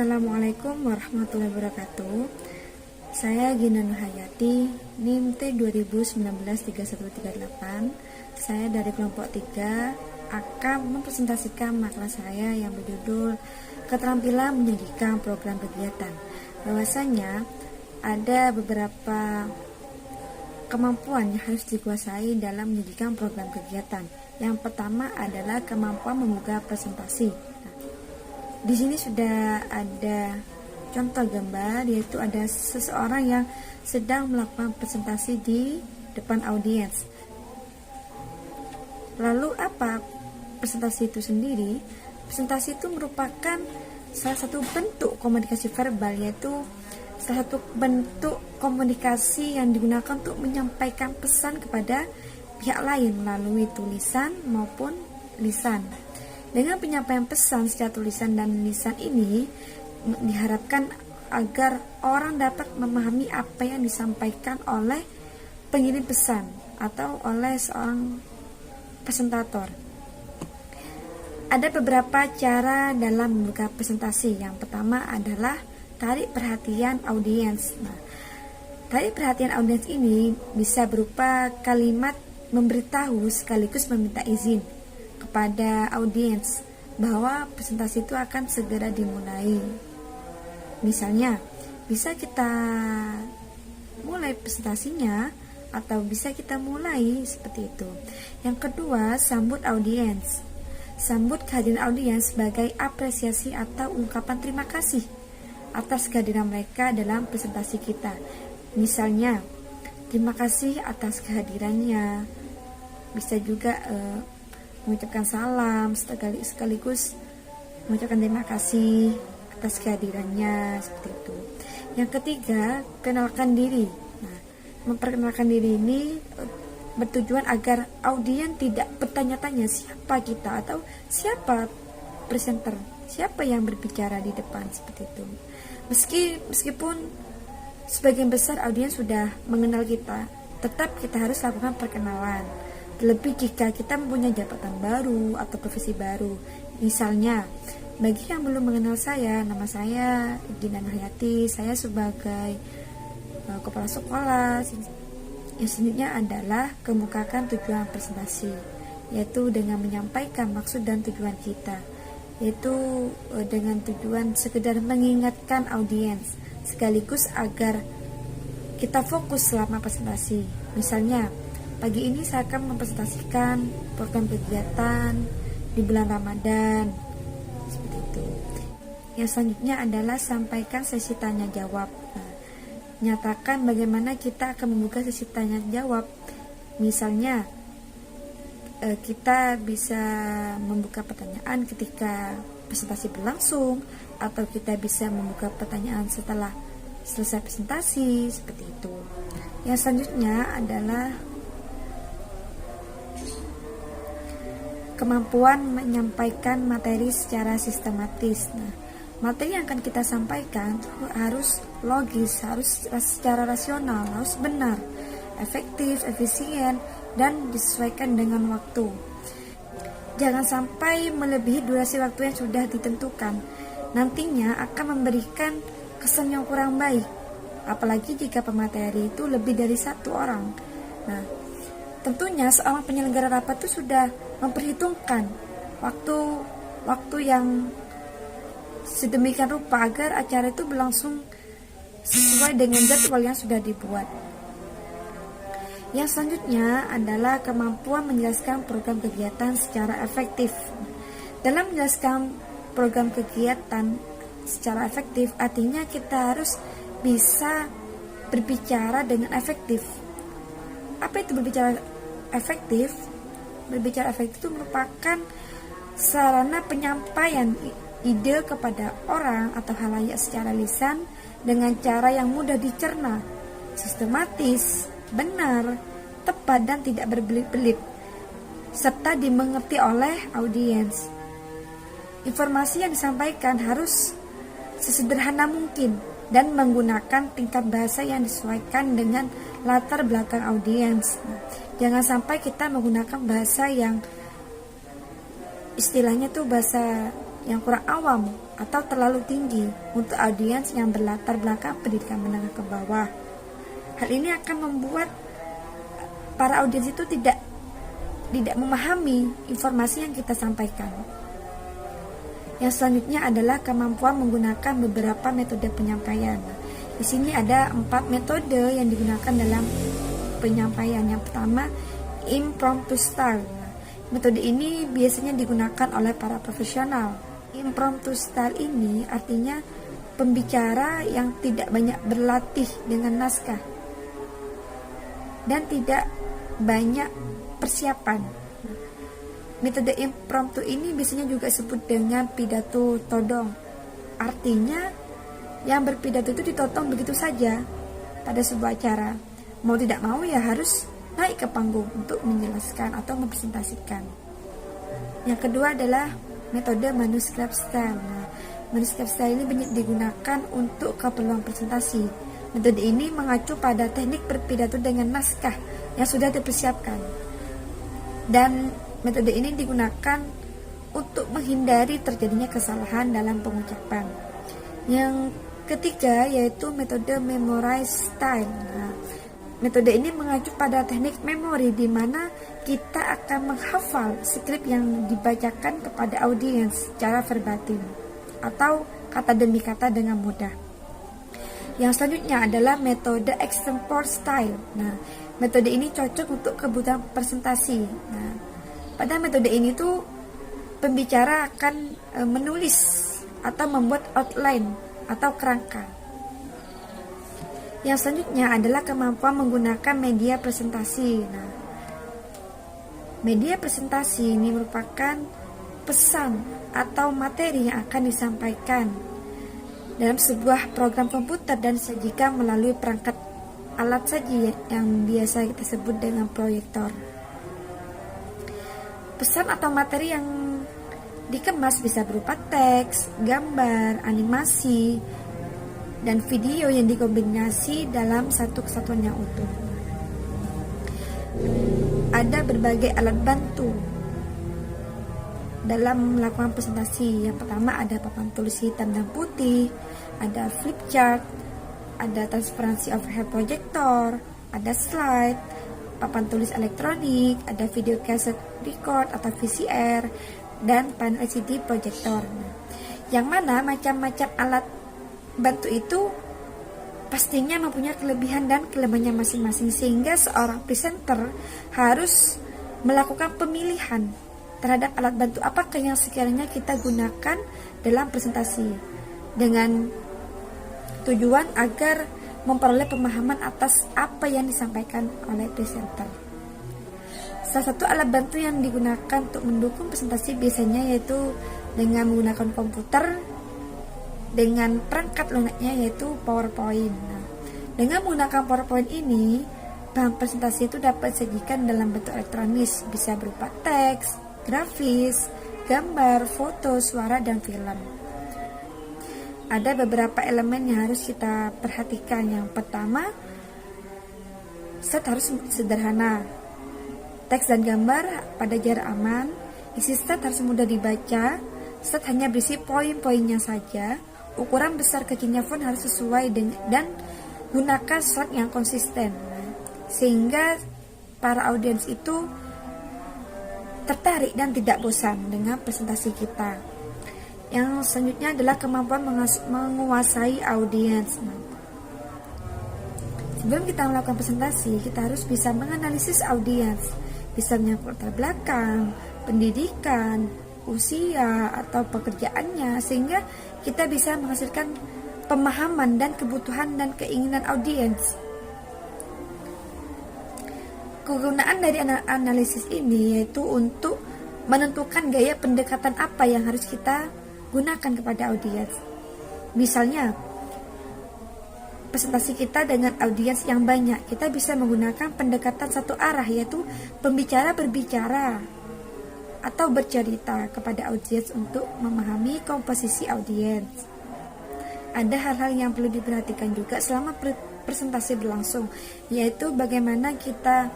Assalamualaikum warahmatullahi wabarakatuh. Saya Gina Nurhayati, NIM T20193138. Saya dari kelompok 3 akan mempresentasikan makalah saya yang berjudul Keterampilan Menyajikan Program Kegiatan. Bahwasanya ada beberapa kemampuan yang harus dikuasai dalam menyajikan program kegiatan. Yang pertama adalah kemampuan membuka presentasi. Di sini sudah ada contoh gambar, yaitu ada seseorang yang sedang melakukan presentasi di depan audiens. Lalu apa presentasi itu sendiri? Presentasi itu merupakan salah satu bentuk komunikasi verbal, yaitu salah satu bentuk komunikasi yang digunakan untuk menyampaikan pesan kepada pihak lain melalui tulisan maupun lisan. Dengan penyampaian pesan secara tulisan dan lisan ini diharapkan agar orang dapat memahami apa yang disampaikan oleh pengirim pesan atau oleh seorang presentator. Ada beberapa cara dalam membuka presentasi. Yang pertama adalah tarik perhatian audiens. Tarik perhatian audiens ini bisa berupa kalimat memberitahu sekaligus meminta izin kepada audiens bahwa presentasi itu akan segera dimulai. Misalnya, bisa kita mulai presentasinya atau bisa kita mulai seperti itu. Yang kedua, sambut audiens. Sambut kehadiran audiens sebagai apresiasi atau ungkapan terima kasih atas kehadiran mereka dalam presentasi kita. Misalnya, terima kasih atas kehadirannya. Bisa juga mengucapkan salam sekaligus mengucapkan terima kasih atas kehadirannya, seperti itu. Yang ketiga, kenalkan diri. Memperkenalkan diri ini bertujuan agar audiens tidak bertanya-tanya siapa kita atau siapa presenter, siapa yang berbicara di depan, seperti itu. Meskipun sebagian besar audiens sudah mengenal kita, tetap kita harus lakukan perkenalan. Lebih jika kita mempunyai jabatan baru atau profesi baru. Misalnya, bagi yang belum mengenal saya, nama saya Gina Nurhayati. Saya sebagai kepala sekolah. Yang selanjutnya adalah kemukakan tujuan presentasi, yaitu dengan menyampaikan maksud dan tujuan kita, yaitu dengan tujuan sekedar mengingatkan audiens sekaligus agar kita fokus selama presentasi. Misalnya, pagi ini saya akan mempresentasikan program kegiatan di bulan Ramadan, seperti itu. Yang selanjutnya adalah sampaikan sesi tanya jawab. Nyatakan bagaimana kita akan membuka sesi tanya jawab. Misalnya, kita bisa membuka pertanyaan ketika presentasi berlangsung, atau kita bisa membuka pertanyaan setelah selesai presentasi, seperti itu. Yang selanjutnya adalah kemampuan menyampaikan materi secara sistematis. Materi yang akan kita sampaikan harus logis, harus secara rasional, harus benar, efektif, efisien, dan disesuaikan dengan waktu. Jangan sampai melebihi durasi waktu yang sudah ditentukan. Nantinya akan memberikan kesan yang kurang baik, apalagi jika pemateri itu lebih dari satu orang. Tentunya seorang penyelenggara rapat itu sudah memperhitungkan waktu yang sedemikian rupa agar acara itu berlangsung sesuai dengan jadwal yang sudah dibuat. Yang selanjutnya adalah kemampuan menjelaskan program kegiatan secara efektif. Dalam menjelaskan program kegiatan secara efektif, artinya kita harus bisa berbicara dengan efektif. Apa itu berbicara efektif? Berbicara efektif itu merupakan sarana penyampaian ide kepada orang atau halayak secara lisan dengan cara yang mudah dicerna, sistematis, benar, tepat, dan tidak berbelit-belit, serta dimengerti oleh audiens. Informasi yang disampaikan harus sesederhana mungkin dan menggunakan tingkat bahasa yang disesuaikan dengan latar belakang audiens. Jangan sampai kita menggunakan bahasa yang istilahnya tuh bahasa yang kurang awam atau terlalu tinggi untuk audiens yang berlatar belakang pendidikan menengah ke bawah. Hal ini akan membuat para audiens itu tidak memahami informasi yang kita sampaikan. Yang selanjutnya adalah kemampuan menggunakan beberapa metode penyampaian. Di sini ada 4 metode yang digunakan dalam penyampaian. Yang pertama, impromptu style. Metode ini biasanya digunakan oleh para profesional. Impromptu style ini artinya pembicara yang tidak banyak berlatih dengan naskah dan tidak banyak persiapan. Metode impromptu ini biasanya juga disebut dengan pidato todong. Artinya yang berpidato itu ditotong begitu saja pada sebuah acara. Mau tidak mau ya harus naik ke panggung untuk menjelaskan atau mempresentasikan. Yang kedua adalah metode manuskrip style. Manuskrip style ini banyak digunakan untuk keperluan presentasi. Metode ini mengacu pada teknik berpidato dengan naskah yang sudah dipersiapkan. Dan metode ini digunakan untuk menghindari terjadinya kesalahan dalam pengucapan. Yang ketiga yaitu metode memorize style. Metode ini mengacu pada teknik memori di mana kita akan menghafal skrip yang dibacakan kepada audiens secara verbatim atau kata demi kata dengan mudah. Yang selanjutnya adalah metode extempore style. Metode ini cocok untuk kebutuhan presentasi. Pada metode ini tuh pembicara akan menulis atau membuat outline atau kerangka. Yang selanjutnya adalah kemampuan menggunakan media presentasi. Media presentasi ini merupakan pesan atau materi yang akan disampaikan dalam sebuah program komputer dan disajikan melalui perangkat alat saji yang biasa kita sebut dengan proyektor. Pesan atau materi yang dikemas bisa berupa teks, gambar, animasi, dan video yang dikombinasi dalam satu kesatuan yang utuh. Ada berbagai alat bantu dalam melakukan presentasi. Yang pertama ada papan tulis hitam dan putih, ada flip chart, ada transparency overhead projector, ada slide, papan tulis elektronik, ada video cassette record atau VCR, dan panel LCD projector. Yang mana macam-macam alat bantu itu pastinya mempunyai kelebihan dan kelemahannya masing-masing, sehingga seorang presenter harus melakukan pemilihan terhadap alat bantu apakah yang sekiranya kita gunakan dalam presentasi dengan tujuan agar memperoleh pemahaman atas apa yang disampaikan oleh presenter. Salah satu alat bantu yang digunakan untuk mendukung presentasi biasanya yaitu dengan menggunakan komputer dengan perangkat lunaknya yaitu PowerPoint. Dengan menggunakan PowerPoint ini, bahan presentasi itu dapat disajikan dalam bentuk elektronis, bisa berupa teks, grafis, gambar, foto, suara, dan film. Ada beberapa elemen yang harus kita perhatikan. Yang pertama, slide harus sederhana, teks dan gambar pada jarak aman, isi slide harus mudah dibaca, slide hanya berisi poin-poinnya saja, ukuran besar kecilnya pun harus sesuai dan gunakan slide yang konsisten, sehingga para audiens itu tertarik dan tidak bosan dengan presentasi kita. Yang selanjutnya adalah kemampuan menguasai audiens. Sebelum kita melakukan presentasi, kita harus bisa menganalisis audiens, bisa menyangkut latar belakang, pendidikan, usia, atau pekerjaannya, sehingga kita bisa menghasilkan pemahaman dan kebutuhan dan keinginan audiens. Kegunaan dari analisis ini yaitu untuk menentukan gaya pendekatan apa yang harus kita gunakan kepada audiens. Misalnya, presentasi kita dengan audiens yang banyak, kita bisa menggunakan pendekatan satu arah, yaitu pembicara berbicara atau bercerita kepada audiens untuk memahami komposisi audiens. Ada hal-hal yang perlu diperhatikan juga selama presentasi berlangsung, yaitu bagaimana kita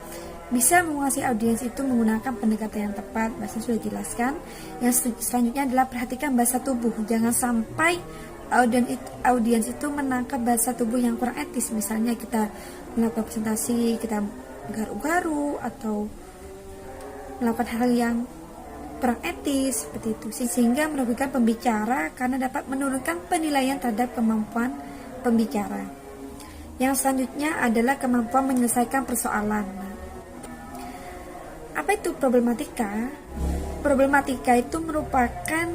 Bisa menguasai audiens itu menggunakan pendekatan yang tepat, bahasa sudah jelaskan. Yang selanjutnya adalah perhatikan bahasa tubuh. Jangan sampai audiens itu menangkap bahasa tubuh yang kurang etis. Misalnya kita melakukan presentasi, kita garu-garu atau melakukan hal yang kurang etis seperti itu, sehingga merugikan pembicara karena dapat menurunkan penilaian terhadap kemampuan pembicara. Yang selanjutnya adalah kemampuan menyelesaikan persoalan. Apa itu problematika? Problematika itu merupakan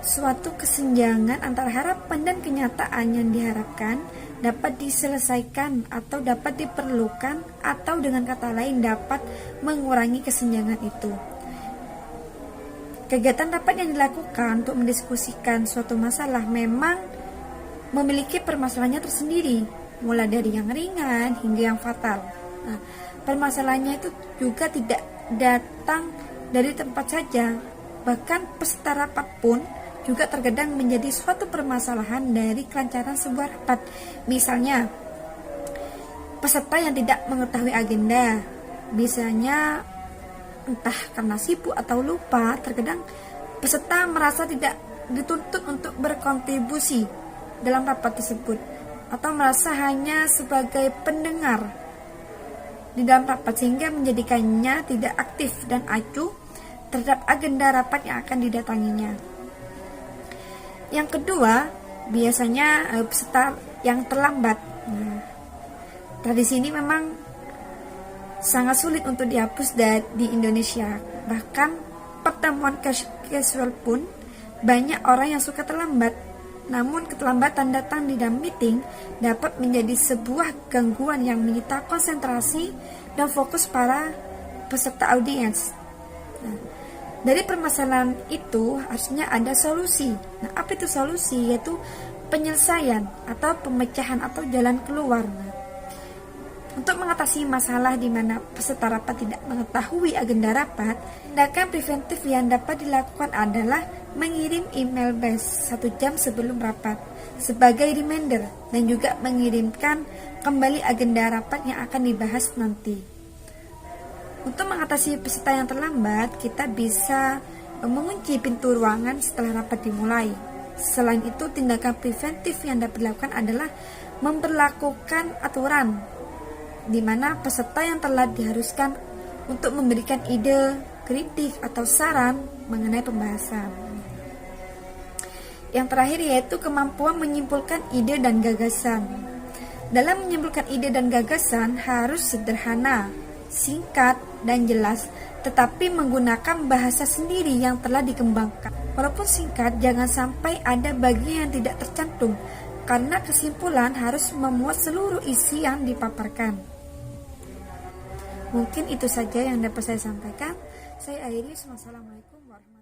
suatu kesenjangan antara harapan dan kenyataan yang diharapkan dapat diselesaikan atau dapat diperlukan, atau dengan kata lain dapat mengurangi kesenjangan itu. Kegiatan rapat yang dilakukan untuk mendiskusikan suatu masalah memang memiliki permasalahannya tersendiri, mulai dari yang ringan hingga yang fatal. Nah, permasalahannya itu juga tidak datang dari tempat saja, bahkan peserta rapat pun juga terkadang menjadi suatu permasalahan dari kelancaran sebuah rapat. Misalnya, peserta yang tidak mengetahui agenda, misalnya entah karena sibuk atau lupa, terkadang peserta merasa tidak dituntut untuk berkontribusi dalam rapat tersebut, atau merasa hanya sebagai pendengar di dalam rapat, sehingga menjadikannya tidak aktif dan acuh terhadap agenda rapat yang akan didatanginya. Yang kedua, biasanya peserta yang terlambat. Nah, tradisi ini memang sangat sulit untuk dihapus di Indonesia. Bahkan pertemuan casual pun banyak orang yang suka terlambat. Namun keterlambatan datang di dalam meeting dapat menjadi sebuah gangguan yang menyita konsentrasi dan fokus para peserta audiens. Nah, dari permasalahan itu harusnya ada solusi. Nah, apa itu solusi? Yaitu penyelesaian atau pemecahan atau jalan keluar. Nah, untuk mengatasi masalah di mana peserta rapat tidak mengetahui agenda rapat, tindakan preventif yang dapat dilakukan adalah mengirim email blast 1 jam sebelum rapat sebagai reminder, dan juga mengirimkan kembali agenda rapat yang akan dibahas nanti. Untuk mengatasi peserta yang terlambat, kita bisa mengunci pintu ruangan setelah rapat dimulai. Selain itu, tindakan preventif yang dapat dilakukan adalah memberlakukan aturan di mana peserta yang telat diharuskan untuk memberikan ide, kritik, atau saran mengenai pembahasan. Yang terakhir yaitu kemampuan menyimpulkan ide dan gagasan. Dalam menyimpulkan ide dan gagasan harus sederhana, singkat, dan jelas, tetapi menggunakan bahasa sendiri yang telah dikembangkan. Walaupun singkat, jangan sampai ada bagian yang tidak tercantum, karena kesimpulan harus memuat seluruh isi yang dipaparkan. Mungkin itu saja yang dapat saya sampaikan. Saya akhiri. Wassalamualaikum warahmatullahi wabarakatuh.